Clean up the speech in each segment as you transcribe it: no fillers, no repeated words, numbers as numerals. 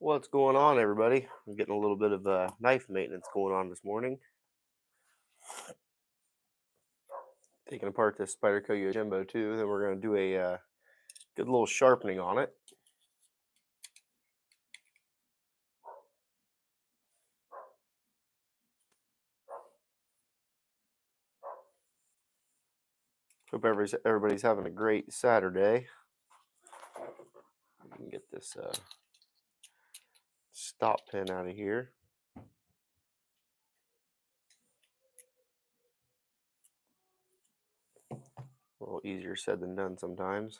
What's going on, everybody? I'm getting a little bit of knife maintenance going on this morning. Taking apart this Spyderco Yojimbo too. Then we're going to do a good little sharpening on it. Hope everybody's having a great Saturday. I can get this stop pin out of here. A little easier said than done sometimes.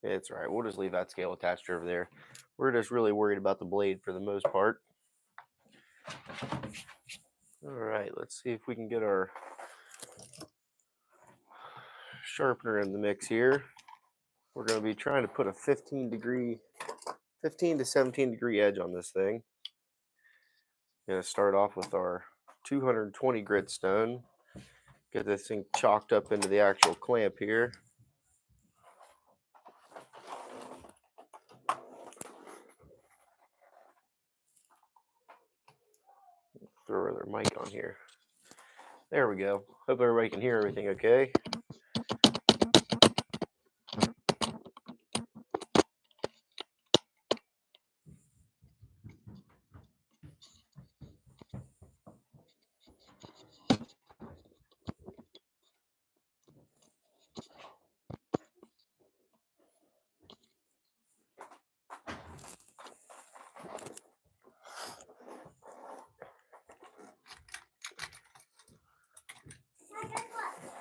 It's all right. We'll just leave that scale attached over there. We're just really worried about the blade for the most part. All right, let's see if we can get our sharpener in the mix here. We're going to be trying to put a 15 to 17 degree edge on this thing. Going to start off with our 220 grit stone. Get this thing chalked up into the actual clamp here. Throw their mic on here. There we go. Hope everybody can hear everything okay.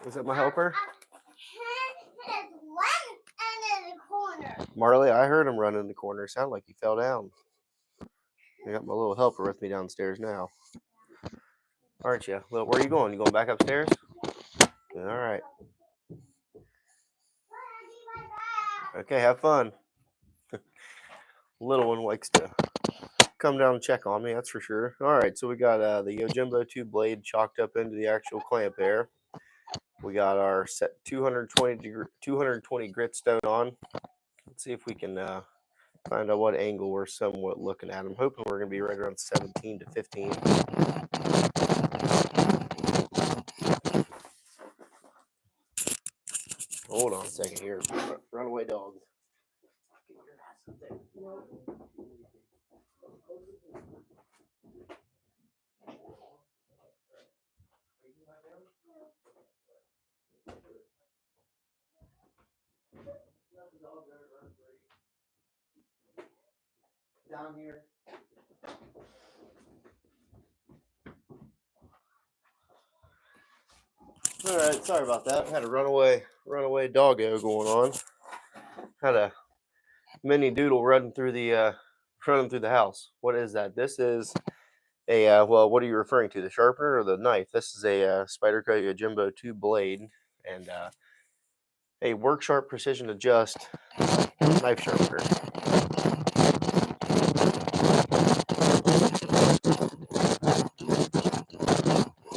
Is that my helper? Marley, I heard him running in the corner. Sounded like he fell down. I got my little helper with me downstairs now. Aren't you? Well, where are you going? You going back upstairs? All right. Okay, have fun. Little one likes to come down and check on me, that's for sure. All right, so we got the Yojimbo 2 blade chalked up into the actual clamp there. We got our set 220 grit stone on. Let's see if we can find out what angle we're somewhat looking at. I'm hoping we're going to be right around 17 to 15. Hold on a second here. Runaway dog. Down here. All right, sorry about that. Had a runaway doggo going on. Had a mini doodle running through the house. What is that? This is a well, what are you referring to? The sharpener or the knife? This is a Spyderco Yojimbo 2 blade and a Work Sharp Precision Adjust knife sharpener.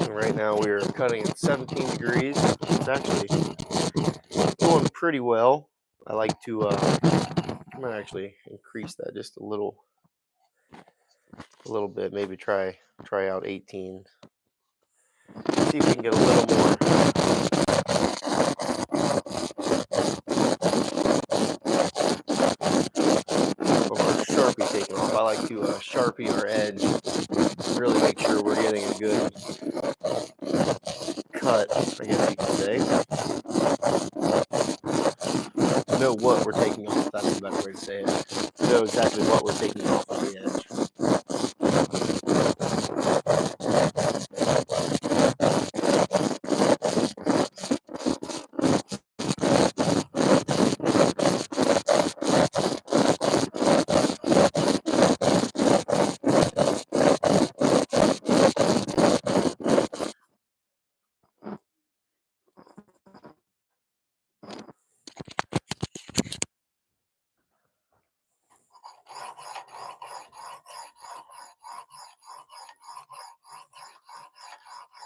And right now we are cutting at 17 degrees. It's actually going pretty well. I like to I might actually increase that just a little bit. Maybe try out 18. See if we can get a little more. Sharpie taking off. I like to Sharpie our edge, really make sure we're getting a good cut, I guess you could say. Know what we're taking off, that's the better way to say it. Know exactly what we're taking off of the edge.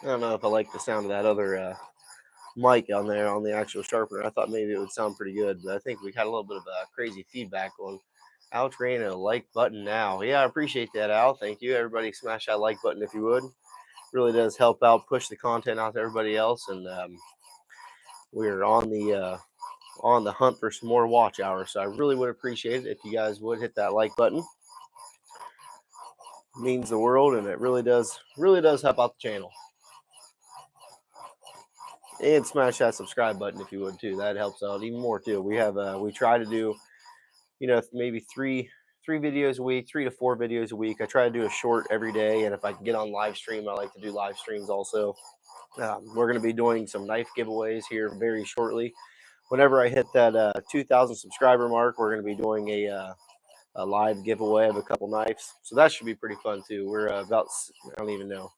I don't know if I like the sound of that other mic on there on the actual sharpener. I thought maybe it would sound pretty good, but I think we had a little bit of crazy feedback on Al Train a like button now. Yeah, I appreciate that, Al. Thank you. Everybody smash that like button if you would. Really does help out, push the content out to everybody else, and we're on the hunt for some more watch hours. So I really would appreciate it if you guys would hit that like button. It means the world, and it really does help out the channel. And smash that subscribe button if you would too. That helps out even more too. We have we try to do, maybe three videos a week, 3 to 4 videos a week. I try to do a short every day, and if I can get on live stream, I like to do live streams also. We're going to be doing some knife giveaways here very shortly. Whenever I hit that 2,000 subscriber mark, we're going to be doing a live giveaway of a couple knives. So that should be pretty fun too. We're about, I don't even know,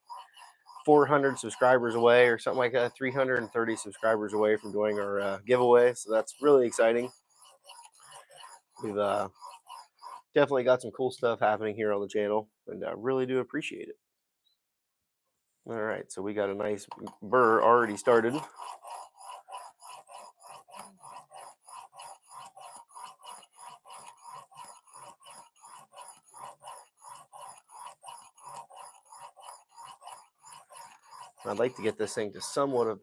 400 subscribers away or something like that, 330 subscribers away from doing our giveaway. So that's really exciting. We've definitely got some cool stuff happening here on the channel, and I really do appreciate it. All right, so we got a nice burr already started. I'd like to get this thing to somewhat of,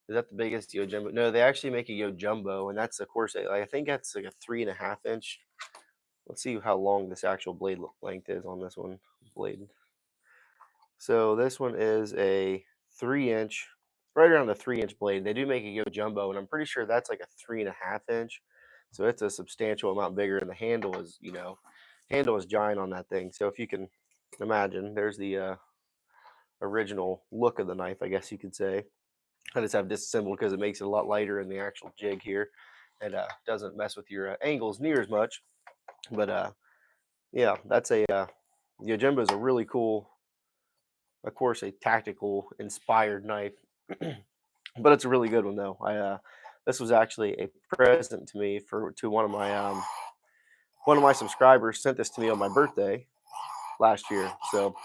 is that the biggest Yojimbo? No, they actually make a Yojimbo, and that's, of course, I think that's like a 3.5 inch. Let's see how long this actual blade length is on this one blade. So this one is a 3 inch, right around a 3 inch blade. They do make a Yojimbo, and I'm pretty sure that's like a 3.5 inch. So it's a substantial amount bigger, and the handle is, handle is giant on that thing. So if you can imagine, there's the original look of the knife, I guess you could say. I just have disassembled because it makes it a lot lighter in the actual jig here, and doesn't mess with your angles near as much. But yeah, that's a Yojimbo is a really cool, of course, a tactical inspired knife, but it's a really good one though. This was actually a present to me to one of my subscribers sent this to me on my birthday last year. So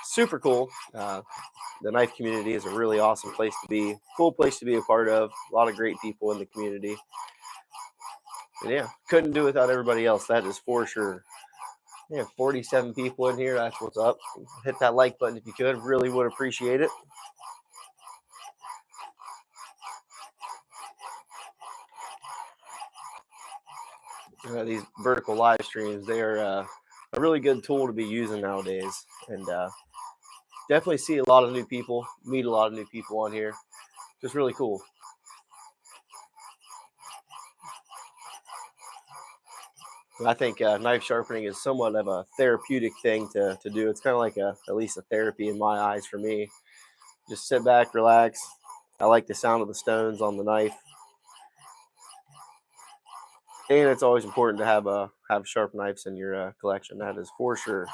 super cool. The knife community is a really awesome place to be, cool place to be a part of. A lot of great people in the community. And yeah, couldn't do without everybody else. That is for sure. Yeah, 47 people in here. That's what's up. Hit that like button if you could. Really would appreciate it. These vertical live streams, they are a really good tool to be using nowadays. And definitely see a lot of new people, meet a lot of new people on here. Just really cool. I think knife sharpening is somewhat of a therapeutic thing to do. It's kind of like at least a therapy in my eyes for me. Just sit back, relax. I like the sound of the stones on the knife. And it's always important to have sharp knives in your collection. That is for sure.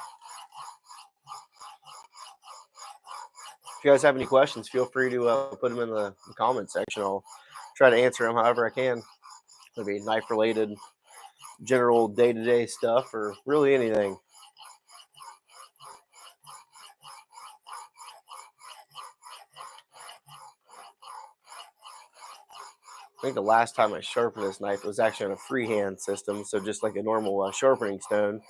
If you guys have any questions, feel free to put them in the comment section. I'll try to answer them however I can. It'll be knife related, general day-to-day stuff, or really anything. I think the last time I sharpened this knife was actually on a freehand system, so just like a normal sharpening stone.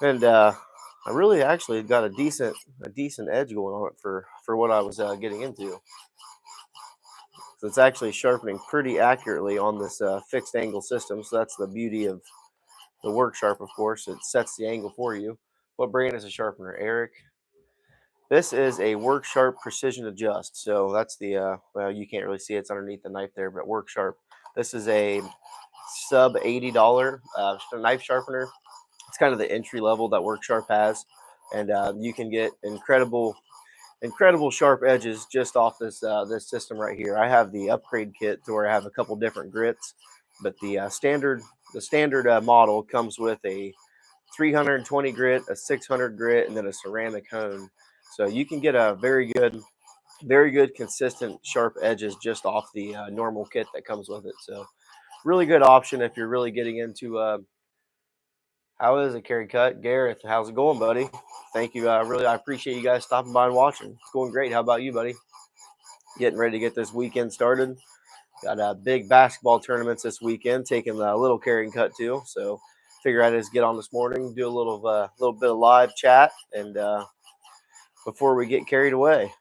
And I really actually got a decent edge going on it for what I was getting into. So it's actually sharpening pretty accurately on this fixed angle system. So that's the beauty of the work sharp, of course. It sets the angle for you. What brand is a sharpener, Eric? This is a Work Sharp Precision Adjust. So that's the, well, you can't really see it. It's underneath the knife there, but Work Sharp. This is a sub $80 knife sharpener. It's kind of the entry level that Work Sharp has. And you can get incredible sharp edges just off this this system right here. I have the upgrade kit to where I have a couple different grits, but the standard model comes with a 320 grit, a 600 grit, and then a ceramic hone. So you can get a very good consistent sharp edges just off the normal kit that comes with it. So really good option if you're really getting into how is it, Carryandcut? Gareth, how's it going, buddy? Thank you. I appreciate you guys stopping by and watching. It's going great. How about you, buddy? Getting ready to get this weekend started. Got big basketball tournaments this weekend, taking a little Carryandcut too. So figure I'd just get on this morning, do a little bit of live chat, and before we get carried away.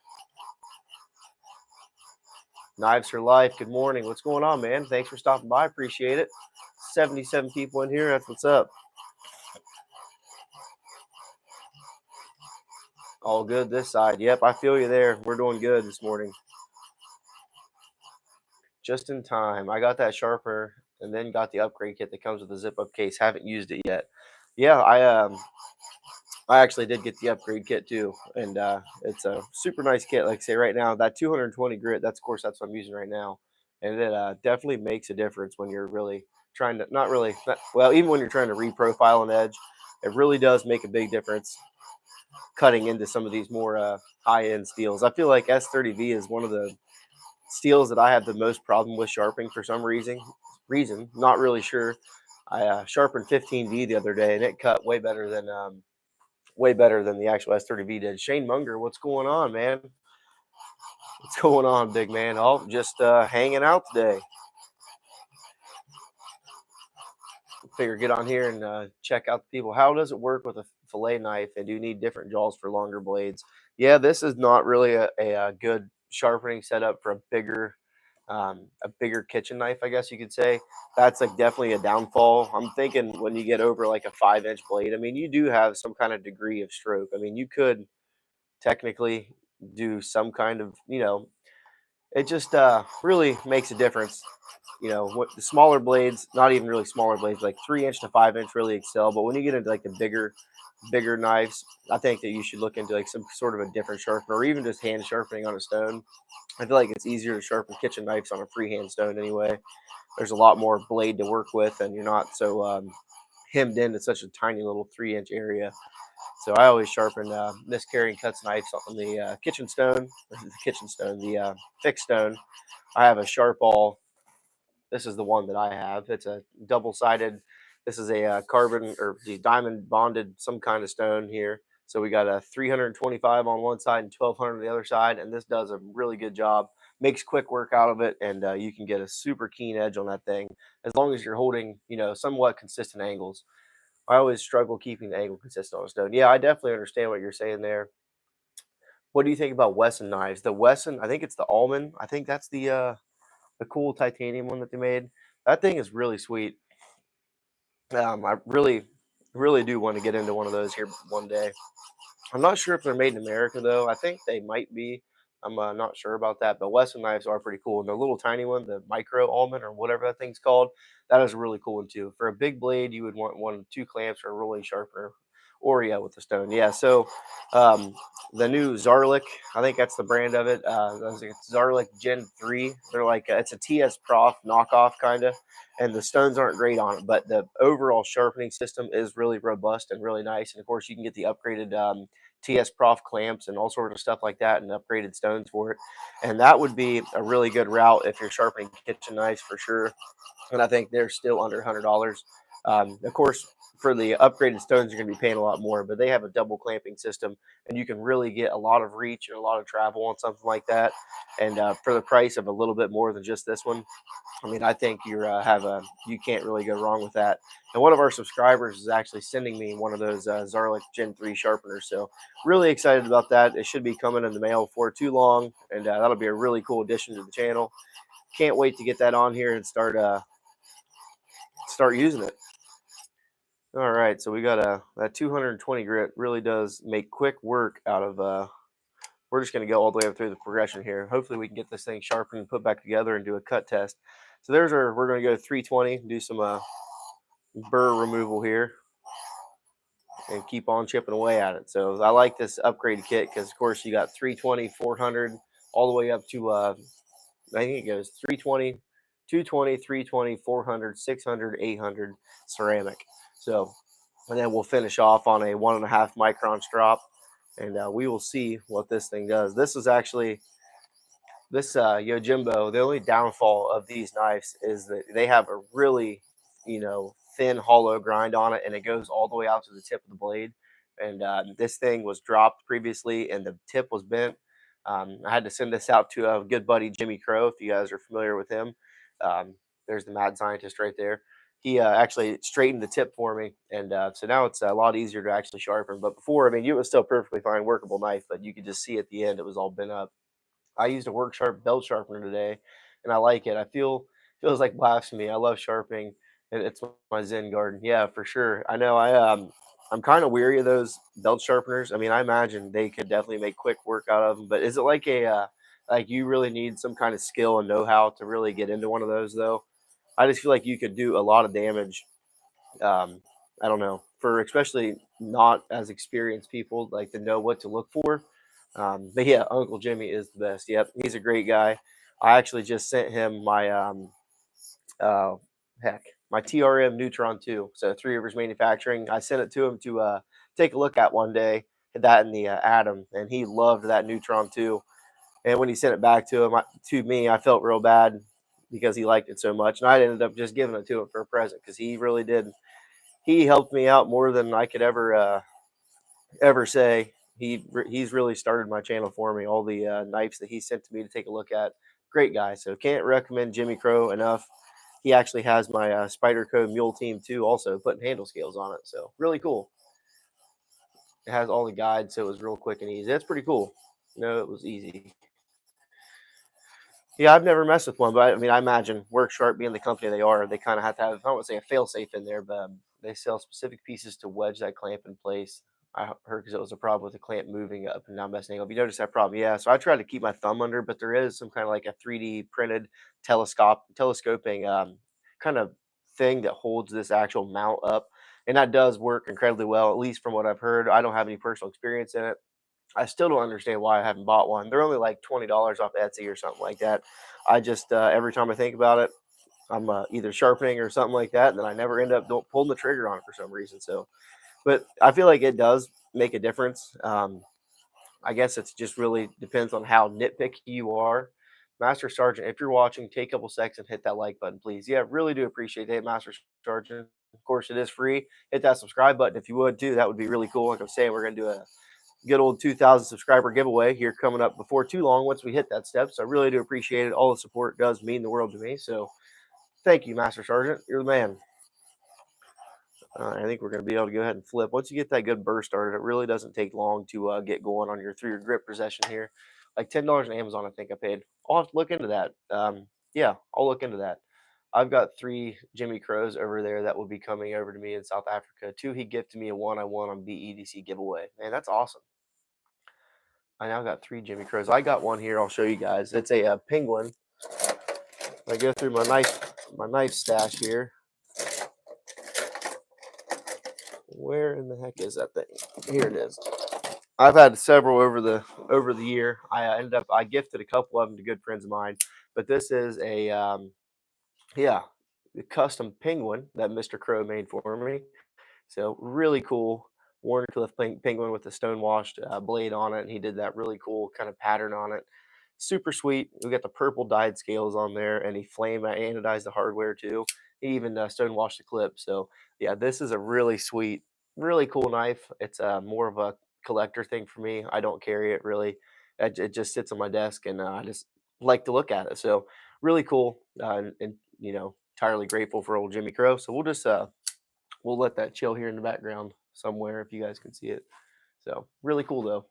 Knives for Life, good morning. What's going on, man? Thanks for stopping by. Appreciate it. 77 people in here. That's what's up. All good this side. Yep, I feel you there. We're doing good this morning. Just in time. I got that sharpener and then got the upgrade kit that comes with the zip up case. Haven't used it yet. Yeah, I actually did get the upgrade kit too, and it's a super nice kit. Like I say, right now that 220 grit. That's, of course, that's what I'm using right now, and it definitely makes a difference when you're really trying to well, even when you're trying to reprofile an edge, it really does make a big difference cutting into some of these more high end steels. I feel like S30V is one of the steels that I have the most problem with sharpening for some reason. Not really sure. I sharpened 15V the other day, and it cut way better than the actual S30V did. Shane Munger, what's going on, man? What's going on, big man? Oh, just hanging out today. Figure get on here and check out the people. How does it work with a fillet knife, and do you need different jaws for longer blades? Yeah, this is not really a good sharpening setup for a bigger kitchen knife, I guess you could say. That's like definitely a downfall. I'm thinking when you get over like a 5-inch blade, I mean, you do have some kind of degree of stroke. I mean, you could technically do some kind of, it just really makes a difference. What the smaller blades, not even really smaller blades, like 3-inch to 5-inch really excel. But when you get into like the bigger knives, I think that you should look into like some sort of a different sharpener, or even just hand sharpening on a stone. I feel like it's easier to sharpen kitchen knives on a freehand stone anyway. There's a lot more blade to work with, and you're not so hemmed into such a tiny little 3-inch area. So I always sharpen Miss Carryandcut's knives on the kitchen stone, the fixed stone. I have a Sharpal. This is the one that I have. It's a double-sided. This is a carbon or the diamond bonded some kind of stone here. So we got a 325 on one side and 1200 on the other side, and this does a really good job. Makes quick work out of it, and you can get a super keen edge on that thing as long as you're holding, somewhat consistent angles. I always struggle keeping the angle consistent on a stone. Yeah, I definitely understand what you're saying there. What do you think about Wesson knives? The Wesson, I think it's the almond. I think that's the cool titanium one that they made. That thing is really sweet. I really do want to get into one of those here one day. I'm not sure if they're made in America though. I think they might be. I'm not sure about that, but Wesson knives are pretty cool. And the little tiny one, the micro almond or whatever that thing's called, that is a really cool one too. For a big blade, you would want one, 2 clamps, or a rolling sharpener, or yeah, with the stone. Yeah. So um, the new Zarlik, I think that's the brand of it. It's Zarlik Gen 3. They're like it's a TS Prof knockoff kind of, and the stones aren't great on it, but the overall sharpening system is really robust and really nice. And of course, you can get the upgraded TS Prof clamps and all sorts of stuff like that, and upgraded stones for it. And that would be a really good route if you're sharpening kitchen knives for sure. And I think they're still under $100. Of course, for the upgraded stones, you're going to be paying a lot more, but they have a double clamping system, and you can really get a lot of reach and a lot of travel on something like that. And for the price of a little bit more than just this one, I mean, I think you can't really go wrong with that. And one of our subscribers is actually sending me one of those Zarlik Gen 3 sharpeners. So really excited about that. It should be coming in the mail before too long, and that'll be a really cool addition to the channel. Can't wait to get that on here and start using it. All right, so we got that 220 grit really does make quick work out of. We're just going to go all the way up through the progression here. Hopefully, we can get this thing sharpened and put back together and do a cut test. So we're going to go 320, do some burr removal here, and keep on chipping away at it. So I like this upgrade kit because, of course, you got 320, 400, all the way up to I think it goes 320, 220, 320, 400, 600, 800 ceramic. So, and then we'll finish off on a 1.5 micron strop, and we will see what this thing does. This is actually this Yojimbo. The only downfall of these knives is that they have a really, thin hollow grind on it, and it goes all the way out to the tip of the blade. And this thing was dropped previously, and the tip was bent. I had to send this out to a good buddy, Jimmy Crow, if you guys are familiar with him. There's the mad scientist right there. He actually straightened the tip for me, and so now it's a lot easier to actually sharpen. But before, I mean, it was still perfectly fine, workable knife, but you could just see at the end it was all bent up. I used a work sharp belt sharpener today, and I like it. I feels like blasphemy. I love sharpening, and it's my Zen garden. Yeah, for sure. I know. I'm kind of weary of those belt sharpeners. I mean, I imagine they could definitely make quick work out of them. But is it like a like you really need some kind of skill and know how to really get into one of those though? I just feel like you could do a lot of damage. Um, I don't know, for especially not as experienced people, like to know what to look for. But yeah, Uncle Jimmy is the best. Yep, he's a great guy. I actually just sent him my uh, heck, my TRM Neutron 2. So Three Rivers Manufacturing. I sent it to him to take a look at one day. Had that in the Atom, and he loved that Neutron 2. And when he sent it back to him, to me, I felt real bad because he liked it so much, and I ended up just giving it to him for a present because he really did. He helped me out more than I could ever say. He's really started my channel for me. All the knives that he sent to me to take a look at. Great guy. So can't recommend Jimmy Crow enough. He actually has my Spyderco Mule Team too, also putting handle scales on it. So really cool. It has all the guides, so it was real quick and easy. That's pretty cool. No, it was easy. Yeah, I've never messed with one, but I mean, I imagine Work Sharp being the company they are, they kind of have to have, I don't want to say a fail safe in there, but they sell specific pieces to wedge that clamp in place. I heard because it was a problem with the clamp moving up and down messing up. You notice that problem? Yeah. So I tried to keep my thumb under, but there is some kind of like a 3D printed telescoping kind of thing that holds this actual mount up. And that does work incredibly well, at least from what I've heard. I don't have any personal experience in it. I still don't understand why I haven't bought one. They're only like $20 off Etsy or something like that. I just every time I think about it, I'm either sharpening or something like that, and then I never end up pulling the trigger on it for some reason. So, but I feel like it does make a difference. I guess it's just really depends on how nitpicky you are. Master Sergeant, if you're watching, take a couple seconds and hit that like button, please. Yeah, really do appreciate that, Master Sergeant. Of course, it is free. Hit that subscribe button if you would too. That would be really cool. Like I'm saying, we're gonna do a good old 2,000 subscriber giveaway here coming up before too long once we hit that step. So I really do appreciate it. All the support does mean the world to me. So thank you, Master Sergeant. You're the man. I think we're going to be able to go ahead and flip. Once you get that good burst started, it really doesn't take long to get going on your through your grip possession here. Like $10 on Amazon, I think I paid. I'll have to look into that. Yeah, I'll look into that. I've got 3 Jimmy Crows over there that will be coming over to me in South Africa. 2 he gifted me, and 1 I won on BEDC giveaway. Man, that's awesome. I now got 3 Jimmy Crows. I got one here. I'll show you guys. It's a penguin. I go through my knife stash here. Where in the heck is that thing? Here it is. I've had several over the year. I gifted a couple of them to good friends of mine, but this is a yeah, the custom penguin that Mr. Crow made for me. So really cool Warncliffe penguin with the stone washed blade on it, and he did that really cool kind of pattern on it. Super sweet. We got the purple dyed scales on there, and he flame anodized the hardware too. He even stone washed the clip. So yeah, this is a really sweet, really cool knife. It's more of a collector thing for me. I don't carry it really. It just sits on my desk, and I just like to look at it. So really cool, and entirely grateful for old Jimmy Crow. So we'll let that chill here in the background somewhere if you guys can see it. So really cool though.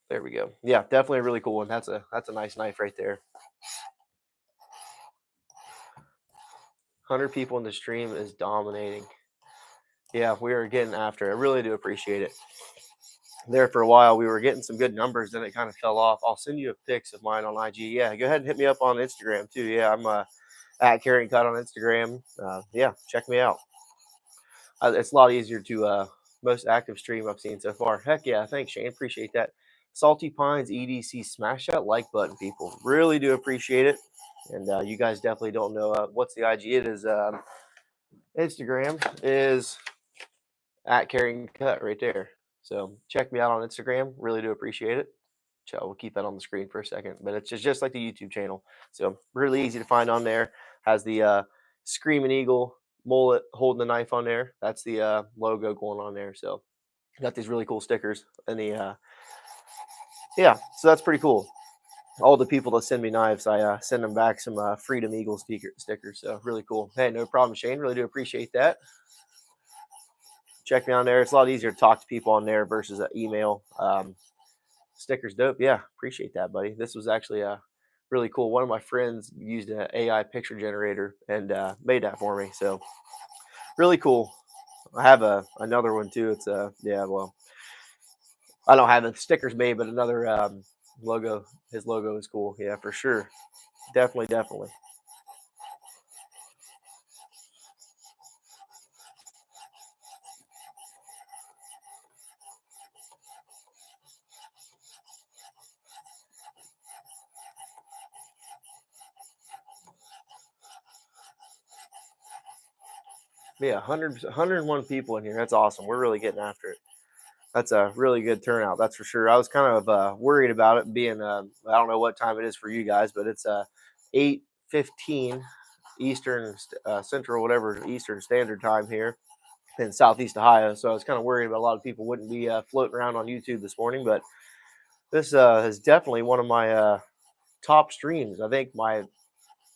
There we go. Yeah, definitely a really cool one. That's a nice knife right there. 100 people in the stream is dominating. Yeah, we are getting after it. I really do appreciate it. There for a while, we were getting some good numbers, then it kind of fell off. I'll send you a pics of mine on IG. Yeah, go ahead and hit me up on Instagram too. Yeah, I'm at Carryandcut on Instagram. Yeah, check me out. It's a lot easier to most active stream I've seen so far. Heck yeah, thanks Shane, appreciate that. Salty Pines EDC, smash that like button, people. Really do appreciate it. And you guys definitely don't know what's the IG. It is Instagram is at Carryandcut right there. So check me out on Instagram. Really do appreciate it. So we'll keep that on the screen for a second, but it's just like the YouTube channel. So really easy to find on there. Has the Screaming Eagle mullet holding the knife on there. That's the logo going on there. So got these really cool stickers and the yeah, so that's pretty cool. all the people that send me knives, I send them back some Freedom Eagle stickers. So really cool. Hey, no problem, Shane. Really do appreciate that. Check me on there. It's a lot easier to talk to people on there versus an email. Stickers dope. Yeah, appreciate that, buddy. This was actually really cool. One of my friends used an AI picture generator and made that for me. So really cool. I have another one too. It's yeah, well, I don't have the stickers made, but another logo. His logo is cool. Yeah, for sure. Definitely, definitely. Yeah, 101 people in here. That's awesome. We're really getting after it. That's a really good turnout. That's for sure. I was kind of worried about it being. I don't know what time it is for you guys, but it's 8:15 Eastern Central, whatever Eastern Standard Time here in Southeast Ohio. So I was kind of worried about a lot of people wouldn't be floating around on YouTube this morning, but this is definitely one of my top streams. I think my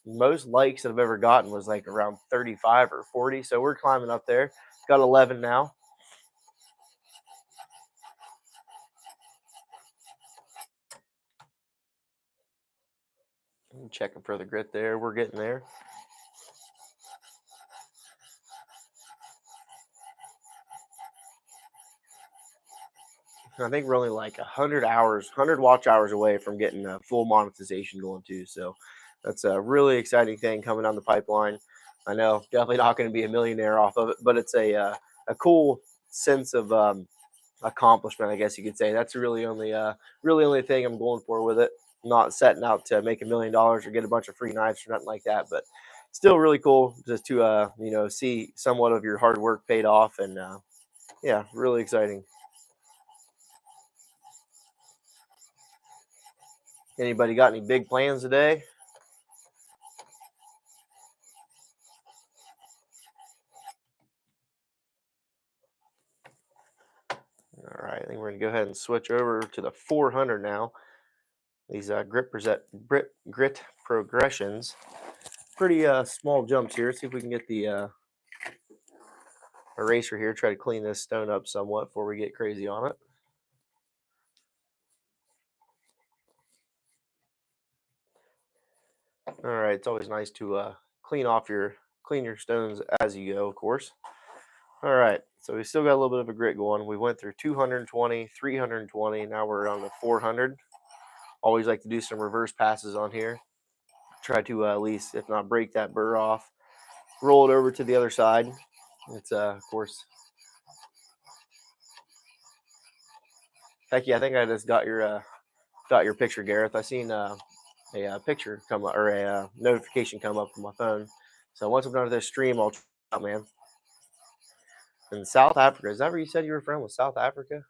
most likes that I've ever gotten was like around 35 or 40. So we're climbing up there. Got 11 now. I'm checking for the grit there. We're getting there. I think we're only like 100 watch hours away from getting full monetization going too. So that's a really exciting thing coming down the pipeline. I know definitely not going to be a millionaire off of it, but it's a cool sense of accomplishment, I guess you could say. That's really only thing I'm going for with it. I'm not setting out to make $1 million or get a bunch of free knives or nothing like that, but still really cool just to see somewhat of your hard work paid off, and yeah, really exciting. Anybody got any big plans today? All right, I think we're gonna go ahead and switch over to the 400 now. These grit progressions, pretty small jumps here. See if we can get the eraser here. Try to clean this stone up somewhat before we get crazy on it. All right, it's always nice to clean your stones as you go, of course. All right, so we still got a little bit of a grit going. We went through 220, 320. Now we're on the 400. Always like to do some reverse passes on here. Try to at least, if not break that burr off, roll it over to the other side. It's of course. Heck yeah, I think I just got your picture, Gareth. I seen a picture come up, or a notification come up on my phone. So once I'm done with this stream, I'll check it out, man. In South Africa, is that where you said you were from? Was South Africa?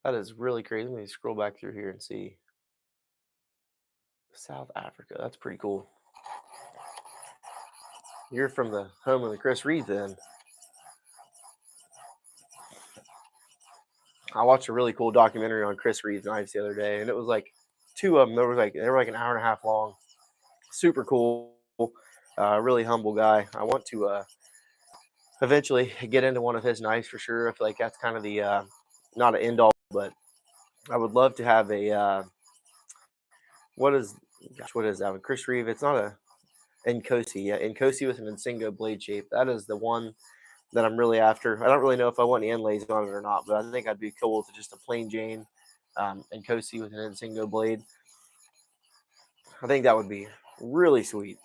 That is really crazy. Let me scroll back through here and see. South Africa. That's pretty cool. You're from the home of the Chris Reed, then. I watched a really cool documentary on Chris Reed's knives the other day, and it was like two of them. They were like an hour and a half long. Super cool. Really humble guy. I want to eventually get into one of his knives for sure. I feel like that's kind of the not an end all, but I would love to have a what is that one? Chris Reeve. It's not a Nkosi. Yeah, Nkosi with an Nsingo blade shape. That is the one that I'm really after. I don't really know if I want any inlays on it or not, but I think I'd be cool with just a plain Jane Nkosi with an Nsingo blade. I think that would be really sweet.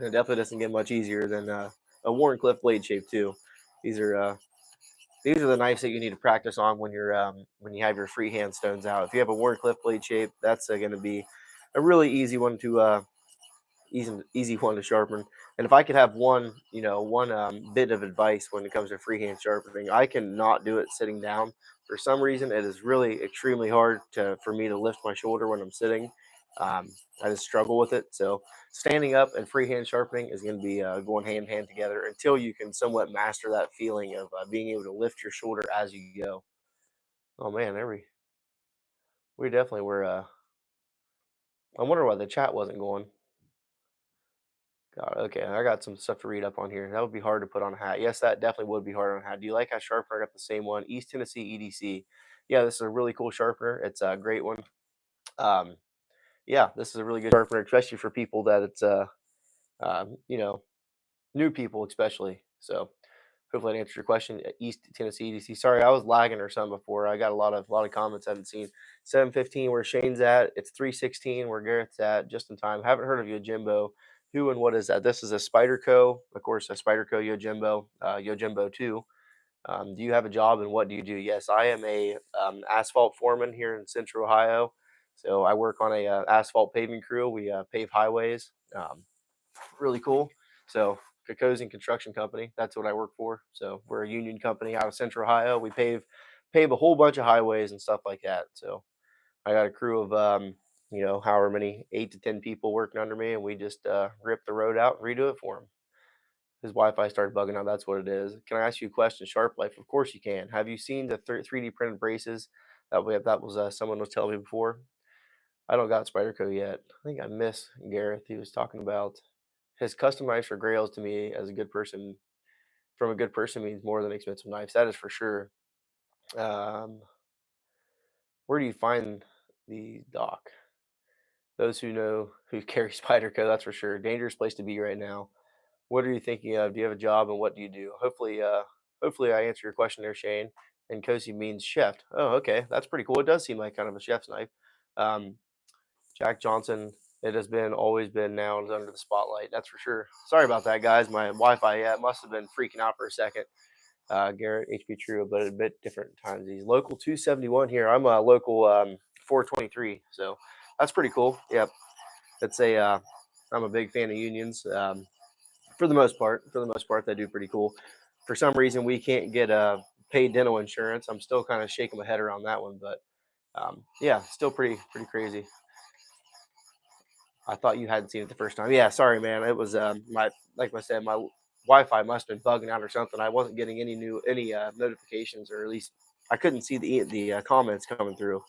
It definitely doesn't get much easier than a Warncliffe blade shape too. These are the knives that you need to practice on when you have your freehand stones out. If you have a Warncliffe blade shape, that's going to be a really easy one to easy one to sharpen. And if I could have one, bit of advice when it comes to freehand sharpening, I cannot do it sitting down. For some reason, it is really extremely hard for me to lift my shoulder when I'm sitting. I just struggle with it. So standing up and freehand sharpening is going to be going hand in hand together until you can somewhat master that feeling of being able to lift your shoulder as you go. Oh man, we definitely were. I wonder why the chat wasn't going. God, okay, I got some stuff to read up on here. That would be hard to put on a hat. Yes, that definitely would be hard on a hat. Do you like how sharpener? I got the same one, East Tennessee EDC. Yeah, this is a really cool sharpener. It's a great one. Um, yeah, this is a really good sharpener, especially for people that it's um, you know, new people especially. So hopefully that answers your question. East Tennessee EDC. Sorry, I was lagging or something before. I got a lot of comments I haven't seen. 715 where Shane's at. It's 316 where Garrett's at. Just in time. Haven't heard of Yojimbo. Who and what is that? This is a Spyderco, of course, a Spyderco Yojimbo, Yojimbo 2. Do you have a job and what do you do? Yes, I am a asphalt foreman here in Central Ohio. So I work on a asphalt paving crew. We pave highways. Really cool. So Kokosin Construction Company, that's what I work for. So we're a union company out of Central Ohio. We pave a whole bunch of highways and stuff like that. So I got a crew of however many 8 to 10 people working under me, and we just rip the road out and redo it for them. His Wi-Fi started bugging out. That's what it is. Can I ask you a question? Sharp Life, of course you can. Have you seen the 3D printed braces that was someone was telling me before? I don't got Spyderco yet. I think I miss Gareth. He was talking about his customized for grails to me as a good person. From a good person means more than expensive knives. That is for sure. Um, where do you find the doc? Those who know who carry Spyderco, that's for sure. Dangerous place to be right now. What are you thinking of? Do you have a job and what do you do? Hopefully I answer your question there, Shane. And Kosi means chef. Oh, okay, that's pretty cool. It does seem like kind of a chef's knife. Um, Jack Johnson, it has been always been now and is under the spotlight. That's for sure. Sorry about that, guys. My Wi-Fi must have been freaking out for a second. Garrett, HP True, but a bit different times. He's local 271 here. I'm a local 423, so that's pretty cool. Yep, it's a. I'm a big fan of unions. For the most part, they do pretty cool. For some reason, we can't get paid dental insurance. I'm still kind of shaking my head around that one, but yeah, still pretty crazy. I thought you hadn't seen it the first time. Yeah, sorry, man. It was like I said, my Wi-Fi must have been bugging out or something. I wasn't getting any notifications, or at least I couldn't see the comments coming through.